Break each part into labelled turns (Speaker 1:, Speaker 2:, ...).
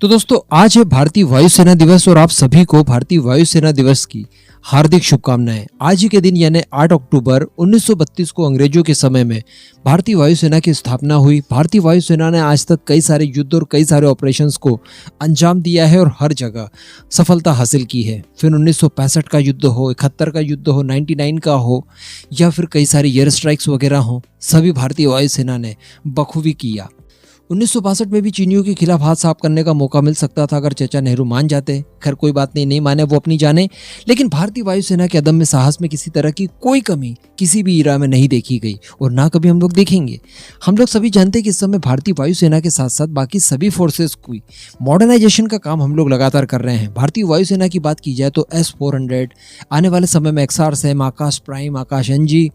Speaker 1: तो दोस्तों आज है भारतीय वायुसेना दिवस और आप सभी को भारतीय वायुसेना दिवस की हार्दिक शुभकामनाएं। आज ही के दिन यानी 8 अक्टूबर 1932 को अंग्रेजों के समय में भारतीय वायुसेना की स्थापना हुई। भारतीय वायुसेना ने आज तक कई सारे युद्ध और कई सारे ऑपरेशंस को अंजाम दिया है और हर जगह सफलता हासिल की है। फिर 1965 का युद्ध हो, 71 का युद्ध हो, 99 का हो या फिर कई सारे एयर स्ट्राइक्स वगैरह हो, सभी भारतीय वायुसेना ने बखूबी किया। 1962 में भी चीनियों के खिलाफ हाथ साफ करने का मौका मिल सकता था अगर चाचा नेहरू मान जाते। खैर कोई बात नहीं माने वो अपनी जाने। लेकिन भारतीय वायुसेना के अदम्य साहस में किसी तरह की कोई कमी किसी भी इरा में नहीं देखी गई और ना कभी हम लोग देखेंगे। हम लोग सभी जानते हैं कि इस समय भारतीय वायुसेना के साथ साथ बाकी सभी फोर्सेस की मॉडर्नाइजेशन का काम हम लोग लगातार कर रहे हैं। भारतीय वायुसेना की बात की जाए तो S-400, आने वाले समय में XR-7, आकाश प्राइम, आकाश NG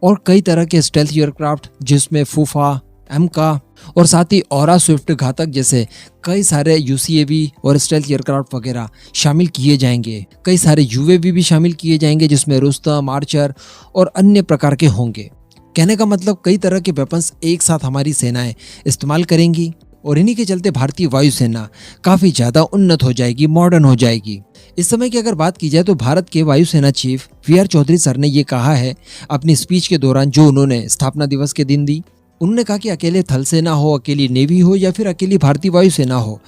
Speaker 1: और कई तरह के स्टेल्थ एयरक्राफ्ट जिसमें फूफा, एमका और साथ ही औरा स्विफ्ट घातक जैसे कई सारे UCAV और स्टेल्थ एयरक्राफ्ट वगैरह शामिल किए जाएंगे। कई सारे UAV भी शामिल किए जाएंगे जिसमें रुस्तम, आर्चर और अन्य प्रकार के होंगे। कहने का मतलब कई तरह के वेपन्स एक साथ हमारी सेनाएं इस्तेमाल करेंगी और इन्हीं के चलते भारतीय वायुसेना काफ़ी ज़्यादा उन्नत हो जाएगी, मॉडर्न हो जाएगी। इस समय की अगर बात की जाए तो भारत के वायुसेना चीफ VR चौधरी सर ने ये कहा है अपनी स्पीच के दौरान जो उन्होंने स्थापना दिवस के दिन दी। उन्होंने कहा कि अकेले थल सेना हो, अकेली नेवी हो या फिर अकेली भारतीय वायुसेना हो,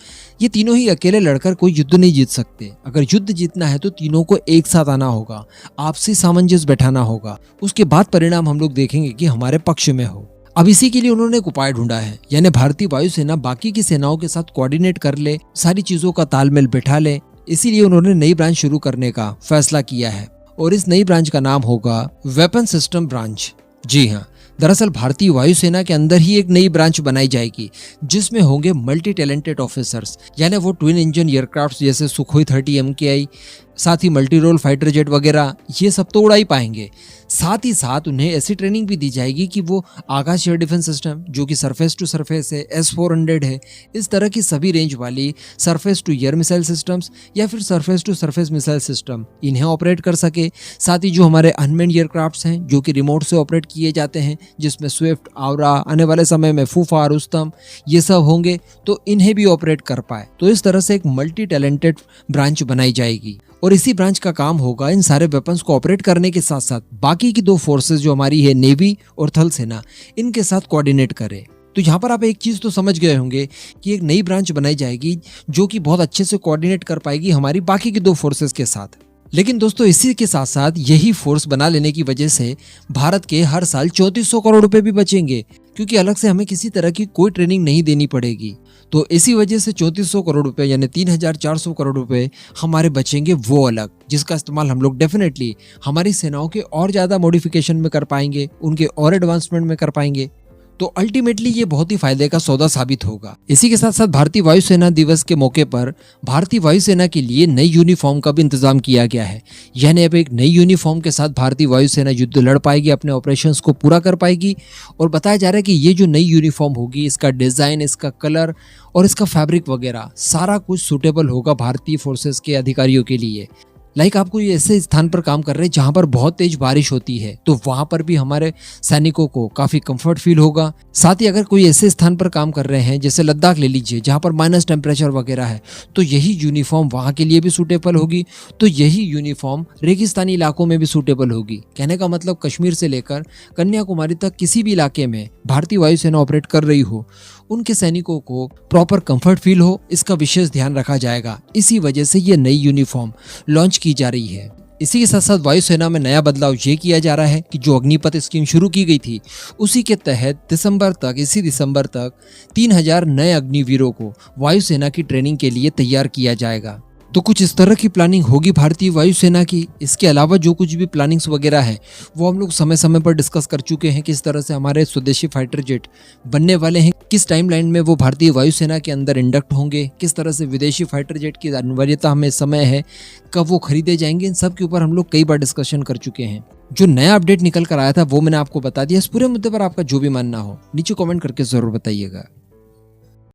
Speaker 1: ये तीनों ही अकेले लड़कर कोई युद्ध नहीं जीत सकते। अगर युद्ध जीतना है तो तीनों को एक साथ आना होगा, आपसी सामंजस्य बैठाना होगा, उसके बाद परिणाम हम लोग देखेंगे कि हमारे पक्ष में हो। अब इसी के लिए उन्होंने एक उपाय ढूंढा है, यानी भारतीय वायुसेना बाकी की सेनाओं के साथ कोऑर्डिनेट कर ले, सारी चीजों का तालमेल बैठा ले। इसीलिए उन्होंने नई ब्रांच शुरू करने का फैसला किया है और इस नई ब्रांच का नाम होगा वेपन सिस्टम ब्रांच। जी हाँ, दरअसल भारतीय वायुसेना के अंदर ही एक नई ब्रांच बनाई जाएगी जिसमें होंगे मल्टी टैलेंटेड ऑफिसर्स, यानी वो ट्विन इंजन एयरक्राफ्ट जैसे सुखोई 30 MKI, साथ ही मल्टी रोल फाइटर जेट वगैरह ये सब तो उड़ा ही पाएंगे। साथ ही साथ उन्हें ऐसी ट्रेनिंग भी दी जाएगी कि वो आकाश एयर डिफेंस सिस्टम जो कि सरफेस टू सरफेस है, S-400 है, इस तरह की सभी रेंज वाली surface to air missile systems या फिर surface to surface missile system इन्हें ऑपरेट कर सके। साथ ही जो हमारे अनमैन्ड एयरक्राफ्ट्स हैं जो कि रिमोट से ऑपरेट किए जाते हैं जिसमें स्विफ्ट, आउरा, आने वाले समय में फूफा, रुस्तम ये सब होंगे तो इन्हें भी ऑपरेट कर पाए। तो इस तरह से एक मल्टी टैलेंटेड ब्रांच बनाई जाएगी और इसी ब्रांच का काम होगा इन सारे वेपन्स को ऑपरेट करने के साथ साथ बाकी की दो फोर्सेस जो हमारी है नेवी और थल सेना इनके साथ कोऑर्डिनेट करे। तो यहाँ पर आप एक चीज तो समझ गए होंगे कि एक नई ब्रांच बनाई जाएगी जो कि बहुत अच्छे से कोऑर्डिनेट कर पाएगी हमारी बाकी की दो फोर्सेस के साथ। लेकिन दोस्तों इसी के साथ साथ यही फोर्स बना लेने की वजह से भारत के हर साल 3400 करोड़ रुपए भी बचेंगे क्योंकि अलग से हमें किसी तरह की कोई ट्रेनिंग नहीं देनी पड़ेगी। तो इसी वजह से 3400 करोड़ रुपए यानी 3400 करोड़ रुपए हमारे बचेंगे वो अलग, जिसका इस्तेमाल हम लोग डेफिनेटली हमारी सेनाओं के और ज्यादा मॉडिफिकेशन में कर पाएंगे, उनके और एडवांसमेंट में कर पाएंगे। तो अल्टीमेटली ये बहुत ही फायदे का सौदा साबित होगा। इसी के साथ साथ भारतीय वायुसेना दिवस के मौके पर भारतीय वायुसेना के लिए नई यूनिफॉर्म का भी इंतजाम किया गया है, यानी अब एक नई यूनिफॉर्म के साथ भारतीय वायुसेना युद्ध लड़ पाएगी, अपने ऑपरेशंस को पूरा कर पाएगी। और बताया जा रहा है कि ये जो नई यूनिफॉर्म होगी इसका डिजाइन, इसका कलर और इसका फैब्रिक वगैरह सारा कुछ सूटेबल होगा भारतीय फोर्सेस के अधिकारियों के लिए। आप कोई ऐसे स्थान पर काम कर रहे हैं जहां पर बहुत तेज बारिश होती है तो वहां पर भी हमारे सैनिकों को काफी कंफर्ट फील होगा। साथ ही अगर कोई ऐसे स्थान पर काम कर रहे हैं जैसे लद्दाख ले लीजिए जहां पर माइनस टेम्परेचर वगैरह है तो यही यूनिफॉर्म वहां के लिए भी सूटेबल होगी। तो यही यूनिफॉर्म रेगिस्तानी इलाकों में भी सूटेबल होगी। कहने का मतलब कश्मीर से लेकर कन्याकुमारी तक किसी भी इलाके में भारतीय वायुसेना ऑपरेट कर रही हो उनके सैनिकों को प्रॉपर कंफर्ट फील हो, इसका विशेष ध्यान रखा जाएगा। इसी वजह से ये नई यूनिफॉर्म लॉन्च की जा रही है। इसी के साथ साथ वायुसेना में नया बदलाव ये किया जा रहा है कि जो अग्निपथ स्कीम शुरू की गई थी उसी के तहत इसी दिसंबर तक 3000 नए अग्निवीरों को वायुसेना की ट्रेनिंग के लिए तैयार किया जाएगा। तो कुछ इस तरह की प्लानिंग होगी भारतीय वायुसेना की। इसके अलावा जो कुछ भी प्लानिंग्स वगैरह है वो हम लोग समय समय पर डिस्कस कर चुके हैं, किस तरह से हमारे स्वदेशी फाइटर जेट बनने वाले हैं, किस टाइमलाइन में वो भारतीय वायुसेना के अंदर इंडक्ट होंगे, किस तरह से विदेशी फाइटर जेट की अनिवार्यता हमें समय है, कब वो खरीदे जाएंगे, इन सब के ऊपर हम लोग कई बार डिस्कशन कर चुके हैं। जो नया अपडेट निकल कर आया था वो मैंने आपको बता दिया। इस पूरे मुद्दे पर आपका जो भी मानना हो नीचे कमेंट करके जरूर बताइएगा।